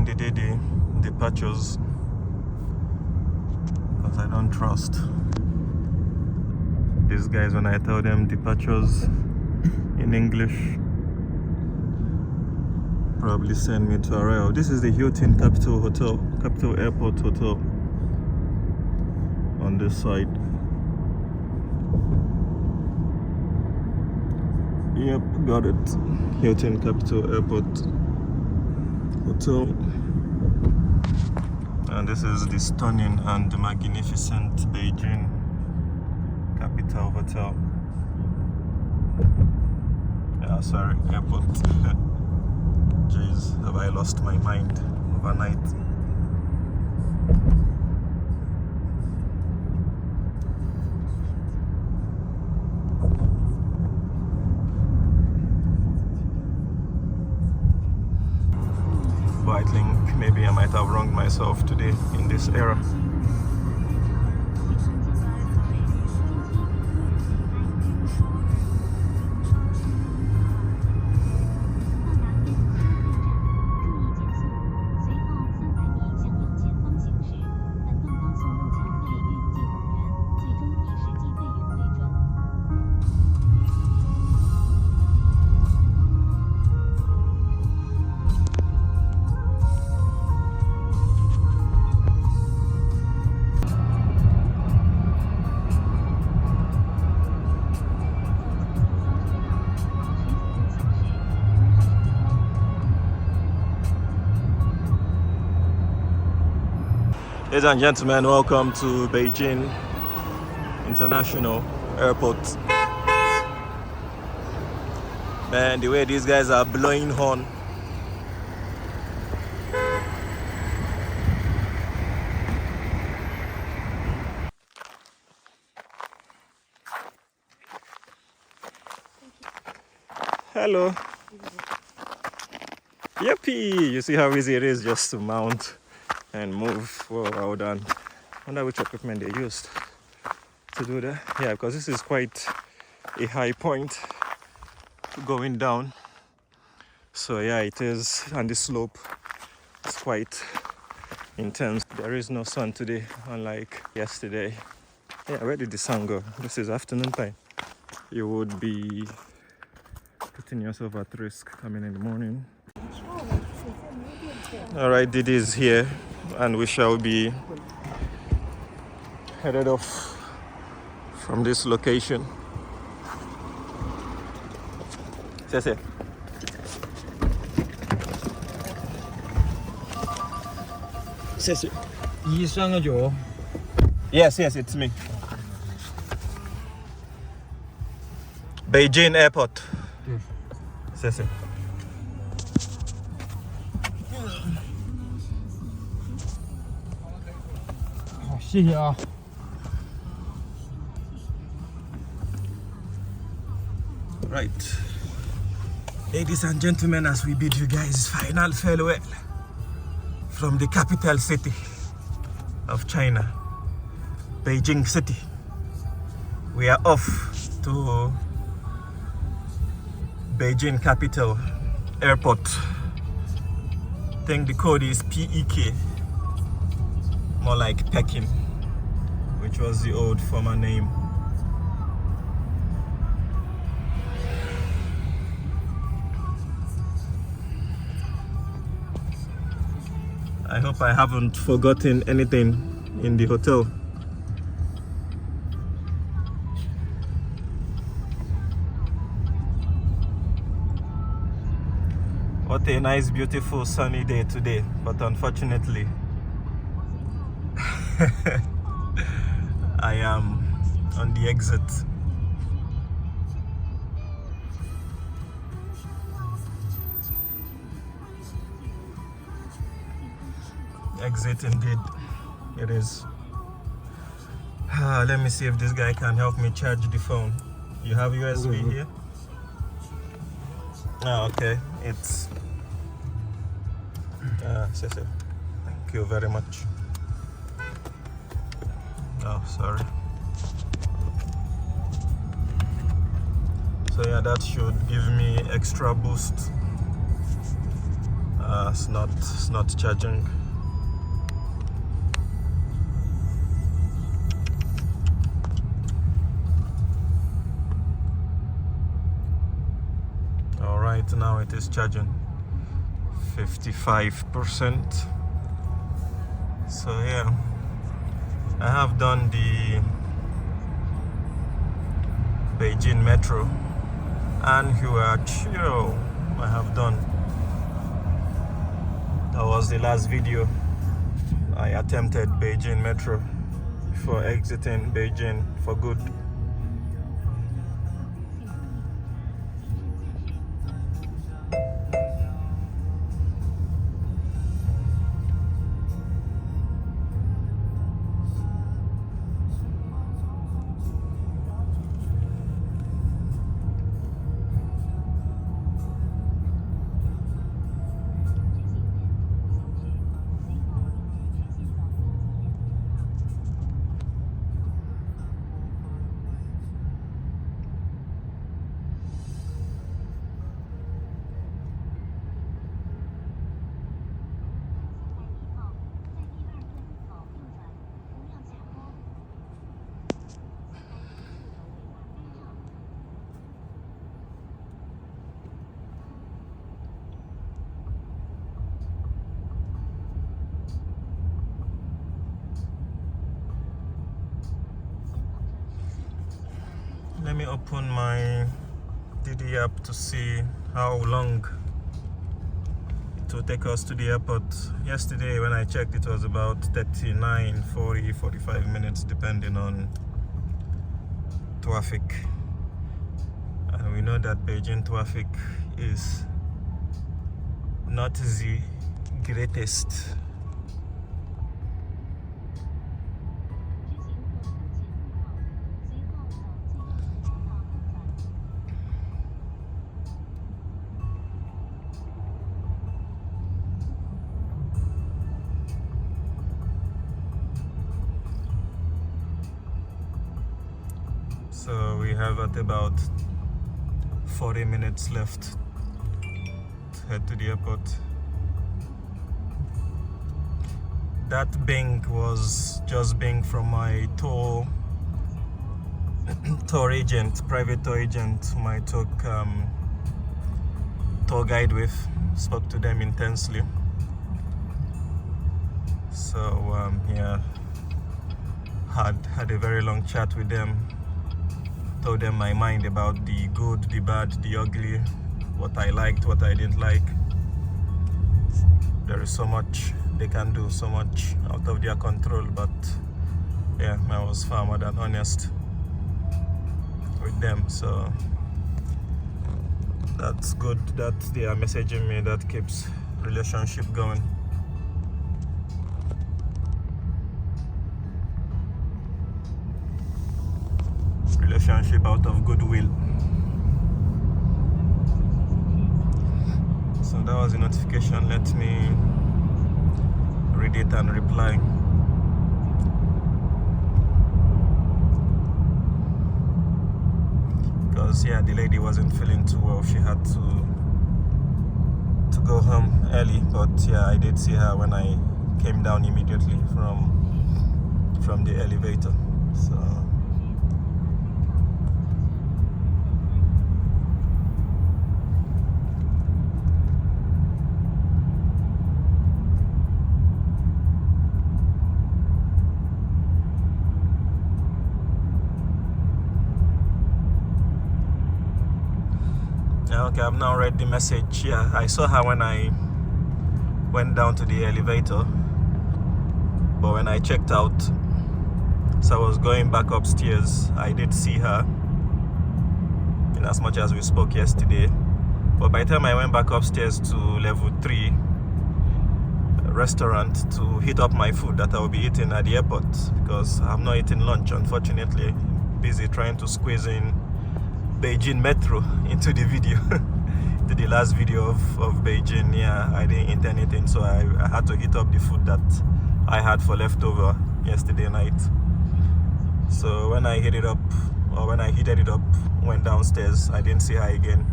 they did the departures, because I don't trust these guys when I tell them departures in English. Probably send me to Arroyo. This is the Hilton Capital Airport Hotel on this side. Yep, got it. Hilton Capital Airport Hotel. And this is the stunning and magnificent Beijing Capital Hotel. Yeah, sorry, airport. Jeez, have I lost my mind overnight? But I think maybe I might have wronged myself today in this era. Ladies and gentlemen, welcome to Beijing International Airport. Man, the way these guys are blowing horn. Hello. Yippee! You see how easy it is just to mount and move. Whoa, well done. I wonder which equipment they used to do that. Yeah, because this is quite a high point going down. So yeah, it is, and the slope is quite intense. There is no sun today, unlike yesterday. Yeah, where did the sun go? This is afternoon time. You would be putting yourself at risk coming in the morning. All right, Didi is here, and we shall be headed off from this location. Yes, it's me. Beijing Airport. Yes. Right, ladies and gentlemen, as we bid you guys final farewell from the capital city of China, Beijing City, we are off to Beijing Capital Airport. I think the code is PEK, more like Peking, which was the old former name. I hope I haven't forgotten anything in the hotel. What a nice, beautiful, sunny day today, but unfortunately, I am on the exit. Exit indeed, it is. Let me see if this guy can help me charge the phone. You have USB here? Oh, okay, it's thank you very much. Oh, sorry. So yeah, that should give me extra boost It's not charging. All right, now it is charging 55%. So yeah, I have done the Beijing Metro and Huaqiu. I have done. That was the last video I attempted Beijing Metro before exiting Beijing for good. Let me open my Didi app to see how long it will take us to the airport. Yesterday when I checked, it was about 39, 40, 45 minutes depending on traffic. And we know that Beijing traffic is not the greatest. So we have at about 40 minutes left to head to the airport. That Bing was just Bing from my private tour agent, whom I took tour guide with. Spoke to them intensely. So yeah, had a very long chat with them. Told them my mind about the good, the bad, the ugly, what I liked, what I didn't like. There is so much they can do, so much out of their control, but yeah, I was far more than honest with them. So that's good that they are messaging me. That keeps relationship going. Relationship out of goodwill. So that was the notification. Let me read it and reply. Because yeah, the lady wasn't feeling too well. She had to go home early. But yeah, I did see her when I came down immediately from the elevator. So okay, I've now read the message. Yeah, I saw her when I went down to the elevator, but when I checked out, so I was going back upstairs, I did see her, in as much as we spoke yesterday. But by the time I went back upstairs to level 3 restaurant to heat up my food that I will be eating at the airport, because I'm not eating lunch, unfortunately. Busy trying to squeeze in Beijing Metro into the video, to the last video of Beijing. Yeah, I didn't eat anything, so I had to heat up the food that I had for leftover yesterday night. So when I heated it up, went downstairs, I didn't see her again.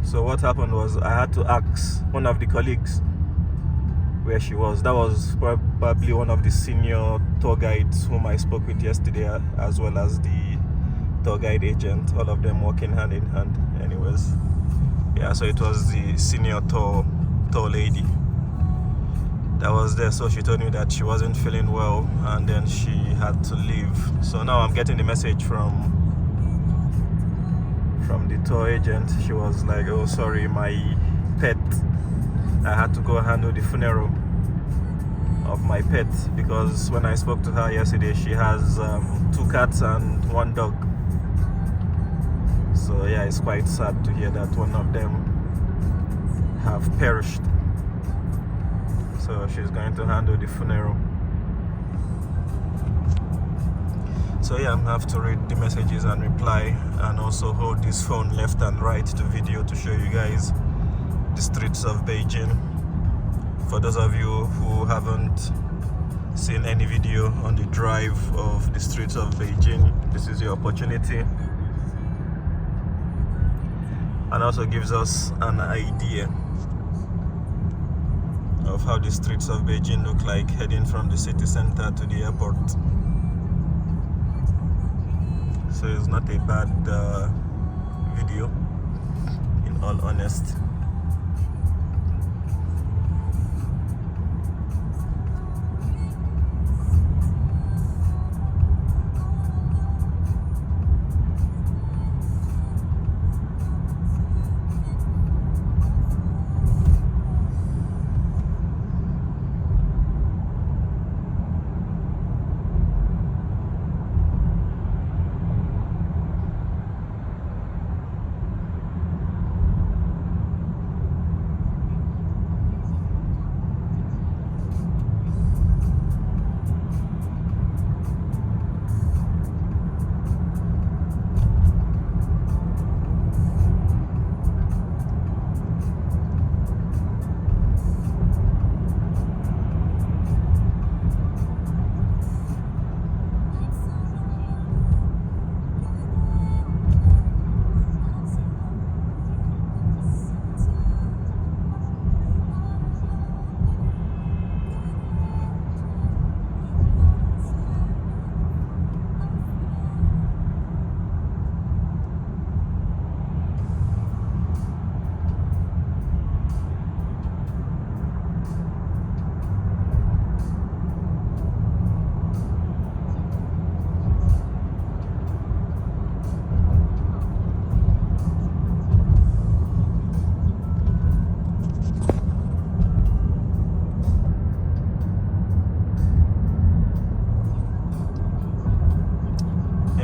So what happened was I had to ask one of the colleagues where she was. That was probably one of the senior tour guides whom I spoke with yesterday, as well as the tour guide agent, all of them working hand in hand. Anyways, yeah, so it was the senior tour lady that was there. So she told me that she wasn't feeling well and then she had to leave. So now I'm getting the message from the tour agent. She was like, oh sorry, my pet, I had to go handle the funeral of my pet, because when I spoke to her yesterday, she has 2 cats and 1 dog. So yeah, it's quite sad to hear that one of them have perished. So she's going to handle the funeral. So yeah, I have to read the messages and reply, and also hold this phone left and right to video to show you guys the streets of Beijing. For those of you who haven't seen any video on the drive of the streets of Beijing, this is your opportunity, and also gives us an idea of how the streets of Beijing look like heading from the city center to the airport. So it's not a bad video, in all honesty.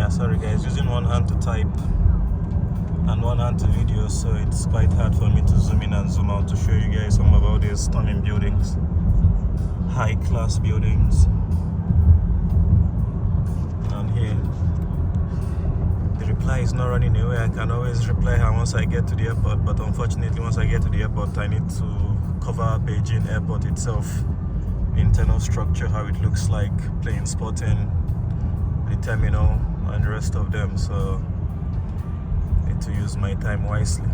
Sorry guys, using one hand to type and one hand to video, so it's quite hard for me to zoom in and zoom out to show you guys some of all these stunning buildings, high class buildings. And here the reply is not running away. I can always reply her once I get to the airport, but unfortunately once I get to the airport I need to cover Beijing airport itself, the internal structure, how it looks like, plane spotting, the terminal and the rest of them. So I need to use my time wisely.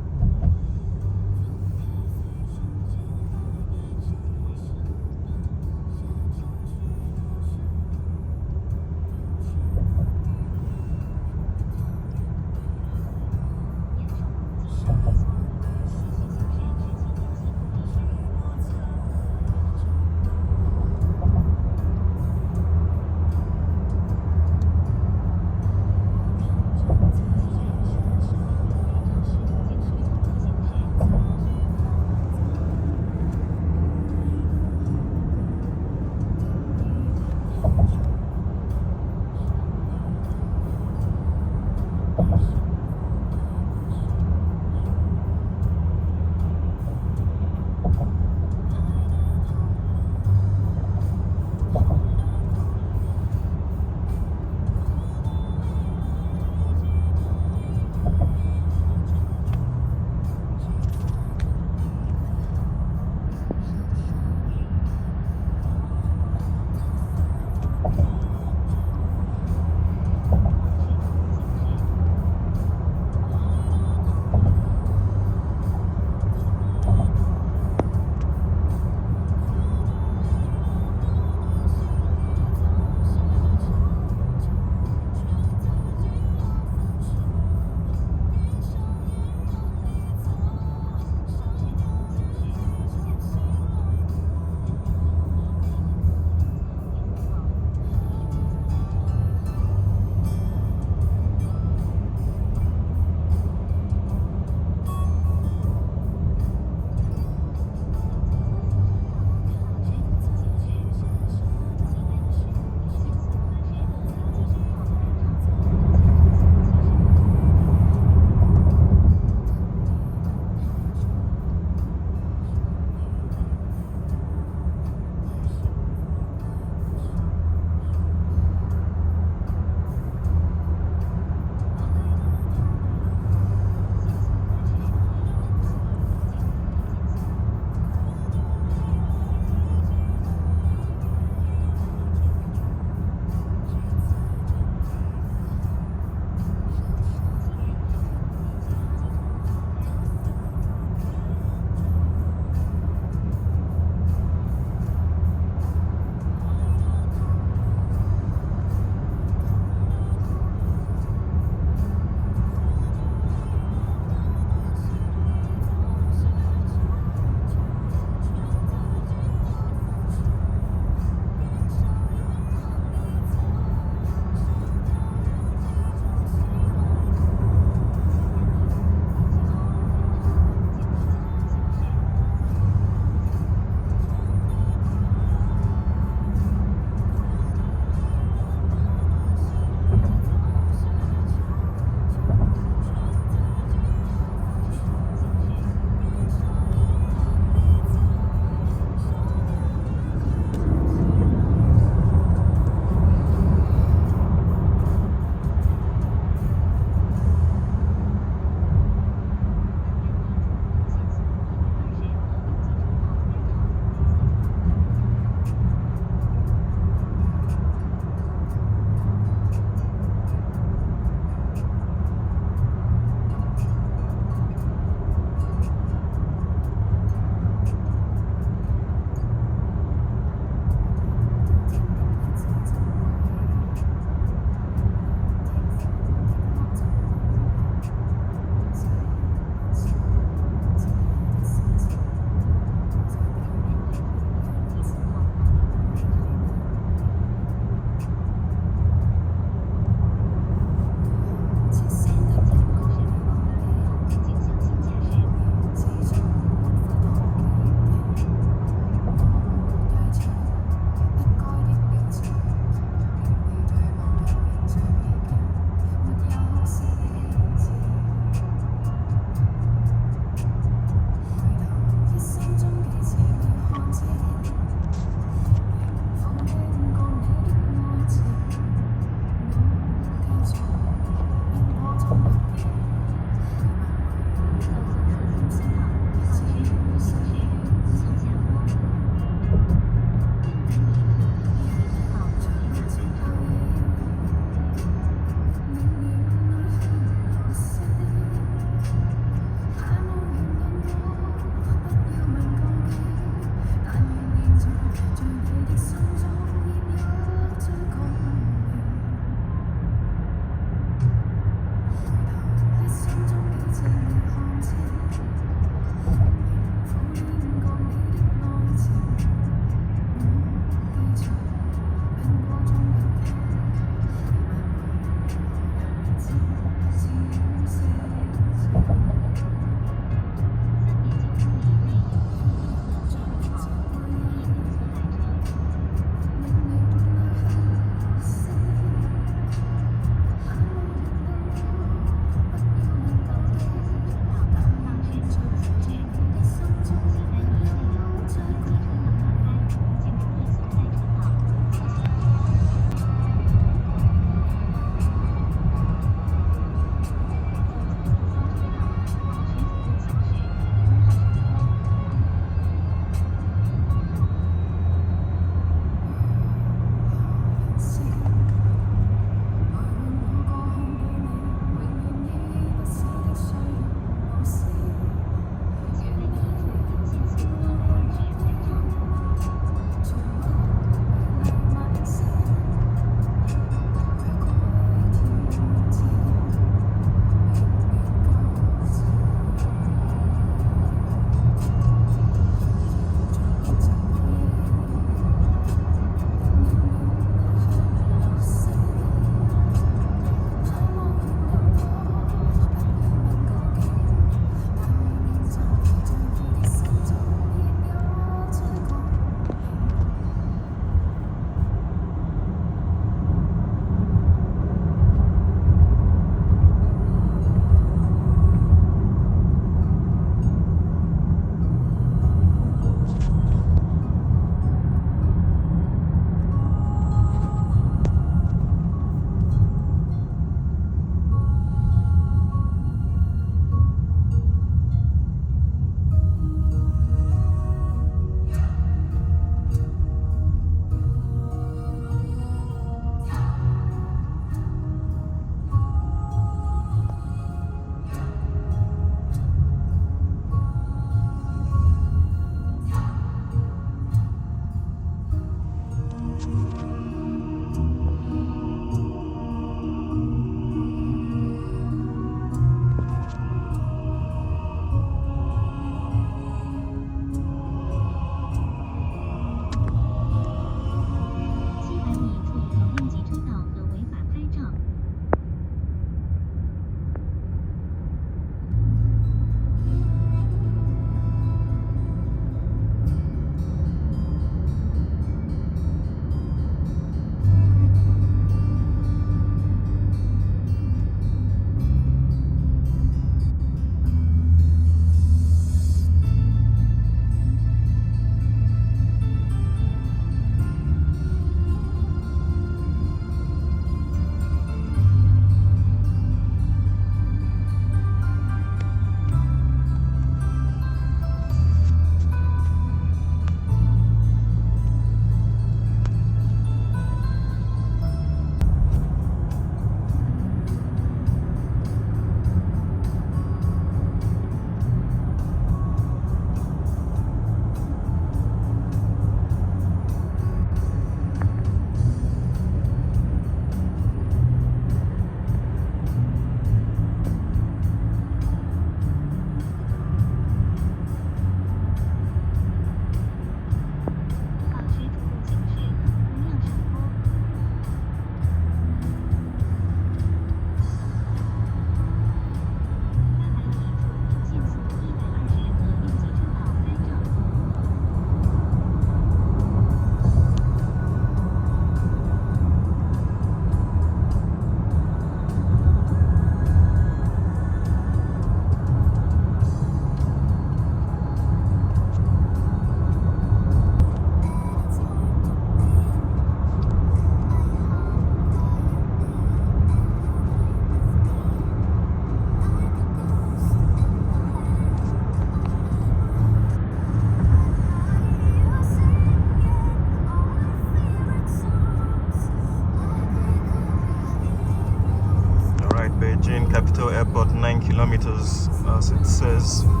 kilometers.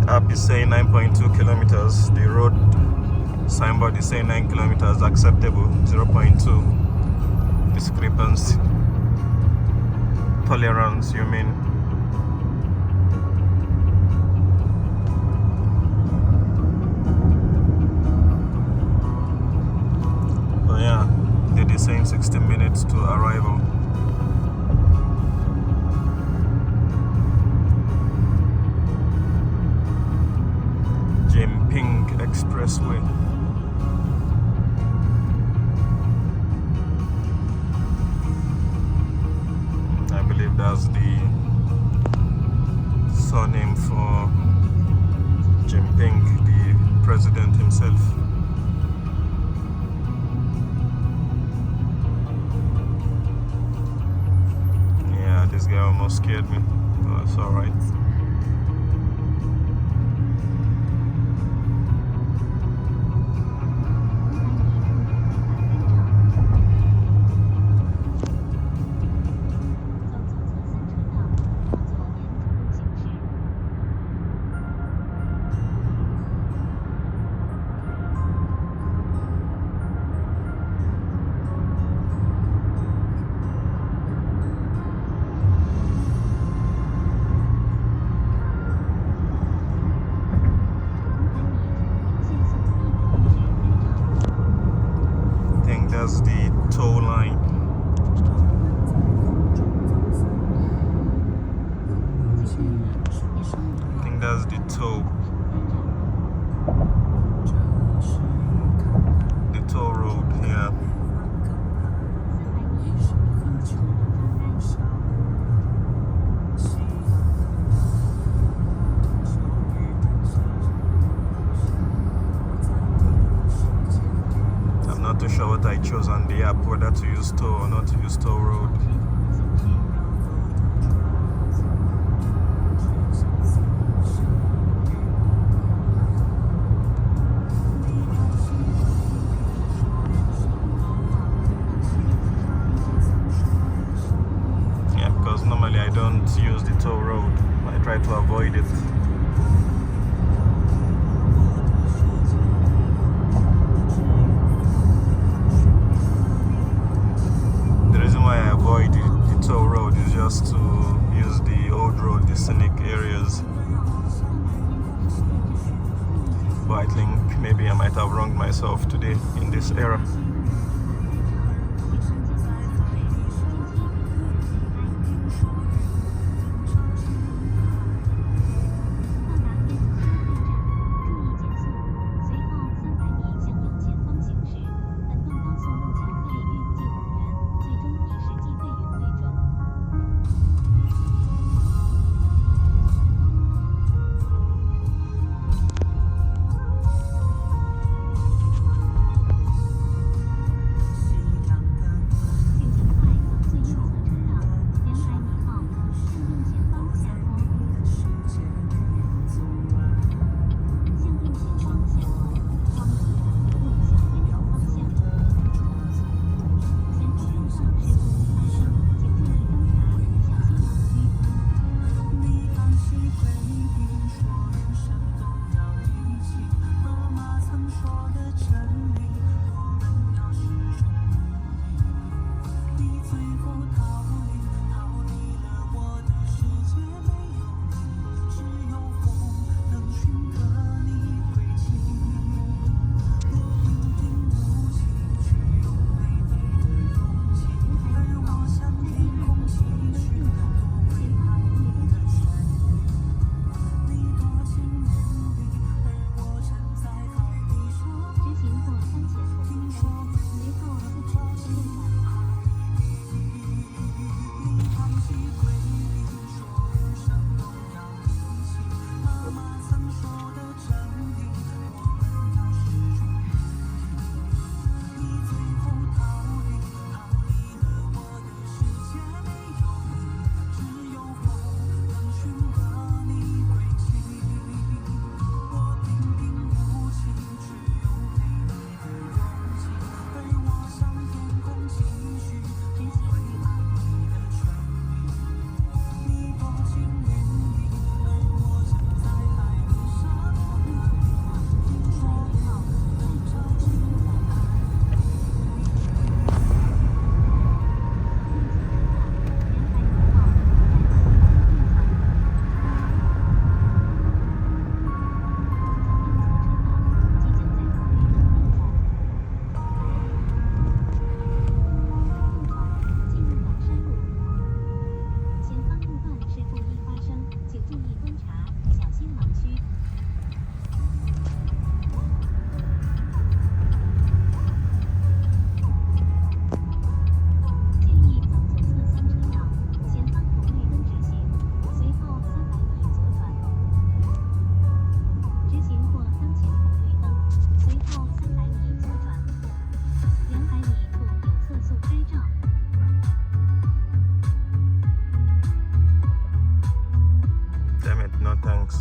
App is saying 9.2 kilometers. The road signboard is saying 9 kilometers acceptable, 0.2 discrepancy. Tolerance, you mean? But yeah, it is saying 60 minutes to arrival. Expressway. I believe that's the surname for Jinping, the president himself. Yeah, this guy almost scared me. Oh, it's alright. That's the toll line. I think that's the toll. The toll road here. Not too sure what I chose on the app, whether to use toll or not to use toll road. Yeah, because normally I don't use the toll road. I try to avoid it. The toll road is just to use the old road, the scenic areas. But I think maybe I might have wronged myself today in this era.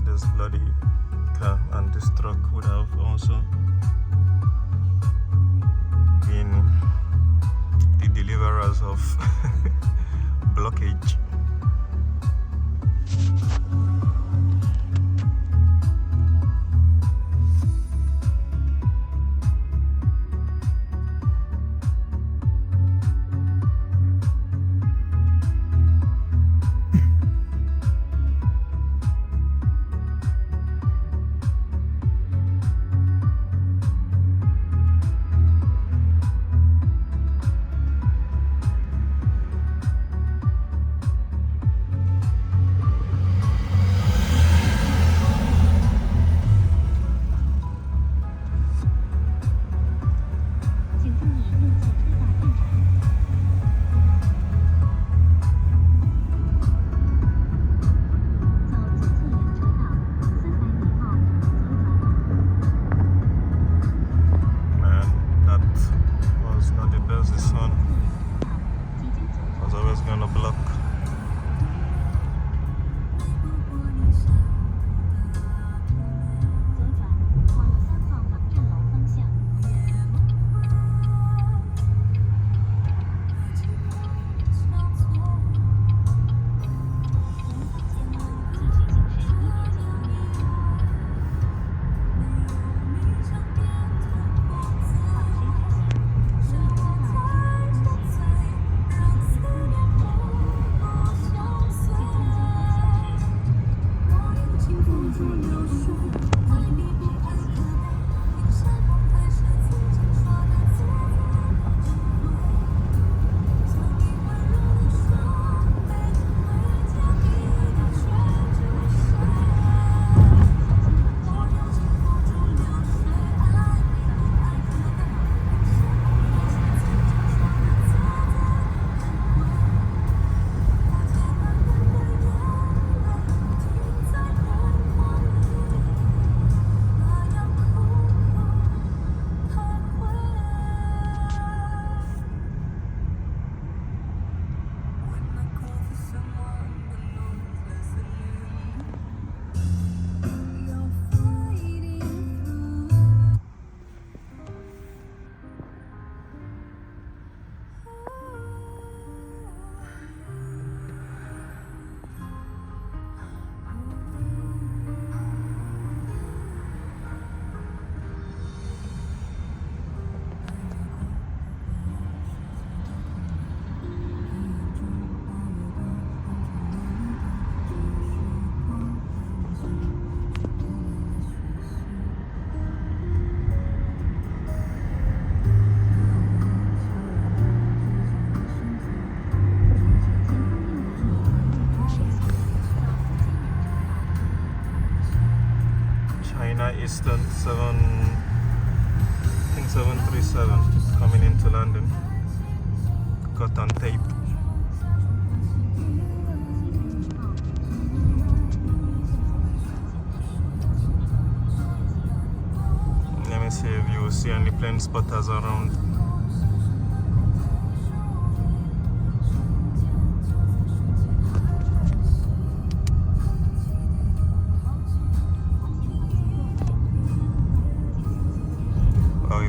this bloody car and this truck would have also been the deliverers of blockage. Eastern 737 coming into London, cut on tape. Let me see if you see any plane spotters around.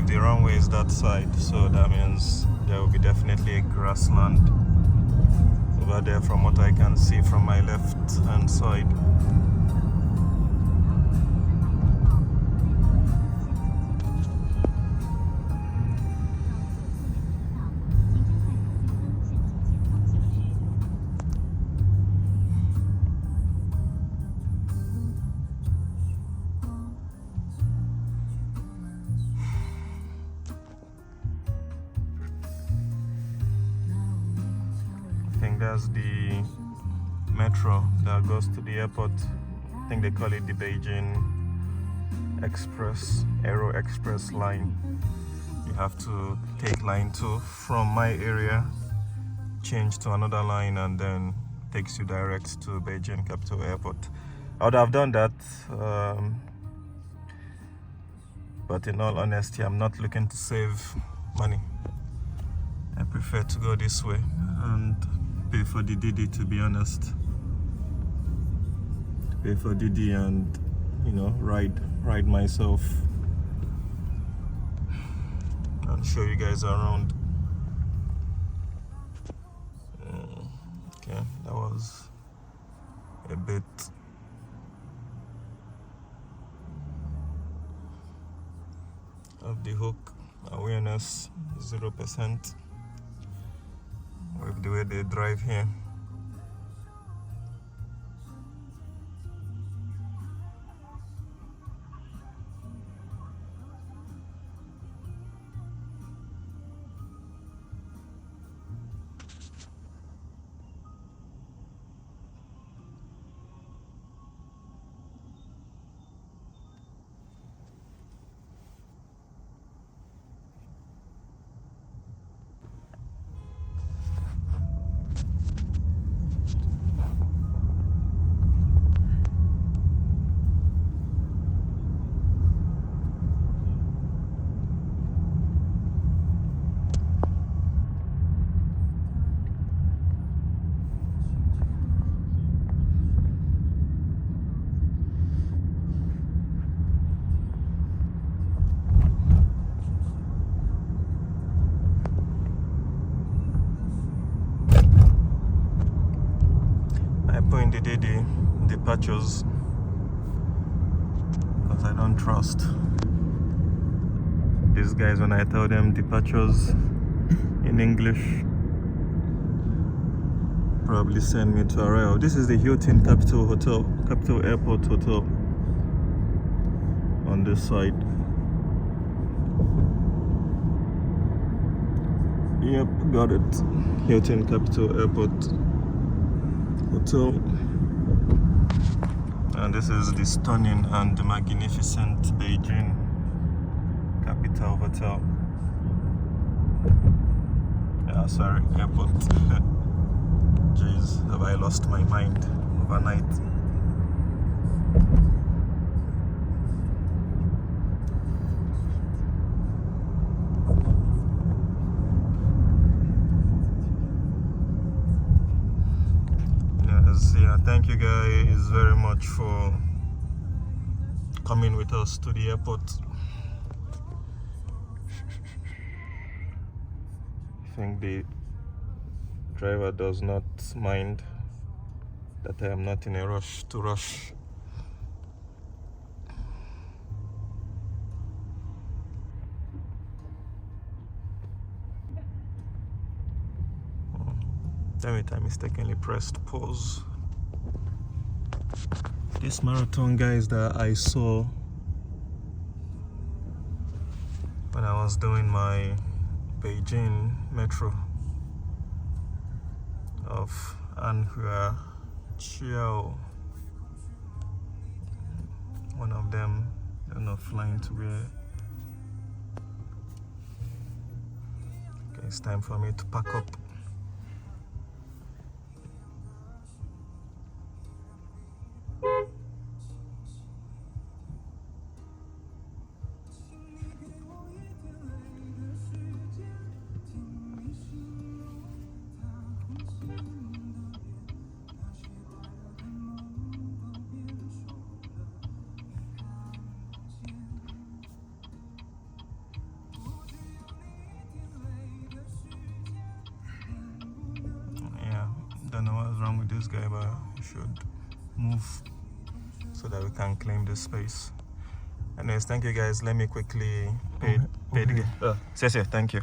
The runway is that side, so that means there will be definitely a grassland over there from what I can see from my left hand side. That's the metro that goes to the airport. I think they call it the Beijing Aero Express line. You have to take line 2 from my area, change to another line, and then takes you direct to Beijing Capital Airport. I would have done that, but in all honesty, I'm not looking to save money. I prefer to go this way and pay for the Didi, to be honest. pay for Didi and, you know, ride myself and show you guys around. Okay, that was a bit of the hook. Awareness 0% with the way they drive here. The departures because I don't trust these guys when I tell them departures in English. Probably send me to Arroyo. This is the Hilton Capital Airport Hotel on this side. Yep, got it. Hilton Capital Airport Hotel. And this is the stunning and magnificent Beijing Capital Hotel. Yeah, sorry, airport. Jeez, have I lost my mind overnight? Yeah, thank you guys very much for coming with us to the airport. I think the driver does not mind that I am not in a rush to rush. Damn it, I mistakenly pressed pause. This marathon, guys, that I saw when I was doing my Beijing metro of Anhua Chiao. One of them, they're not flying to where. Okay, it's time for me to pack up. Don't know what's wrong with this guy, but he should move so that we can claim this space. Anyways, thank you guys. Let me quickly pay the guy. Thank you.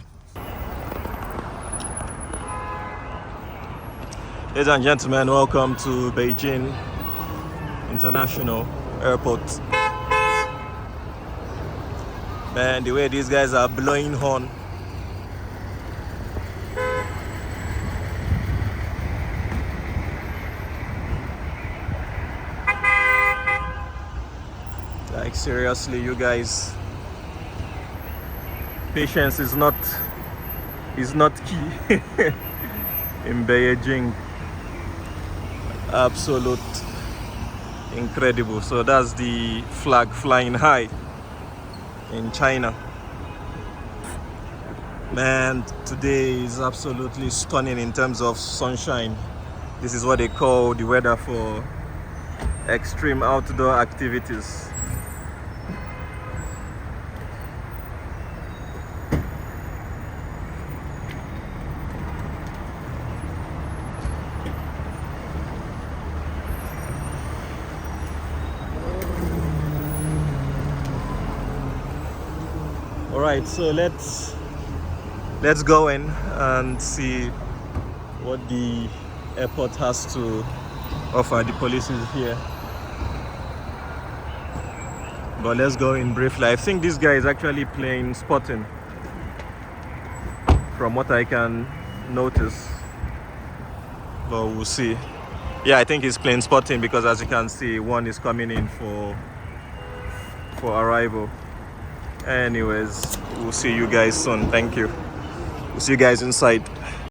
Ladies and gentlemen, welcome to Beijing International Airport. Man, the way these guys are blowing horn. Like seriously, you guys, patience is not key in Beijing. Absolute incredible. So that's the flag flying high in China. Man, today is absolutely stunning in terms of sunshine. This is what they call the weather for extreme outdoor activities. All right, so let's go in and see what the airport has to offer. The police is here, but let's go in briefly. I think this guy is actually playing spotting from what I can notice, but we'll see. Yeah, I think he's playing spotting because, as you can see, one is coming in for arrival. Anyways, we'll see you guys soon. Thank you. We'll see you guys inside.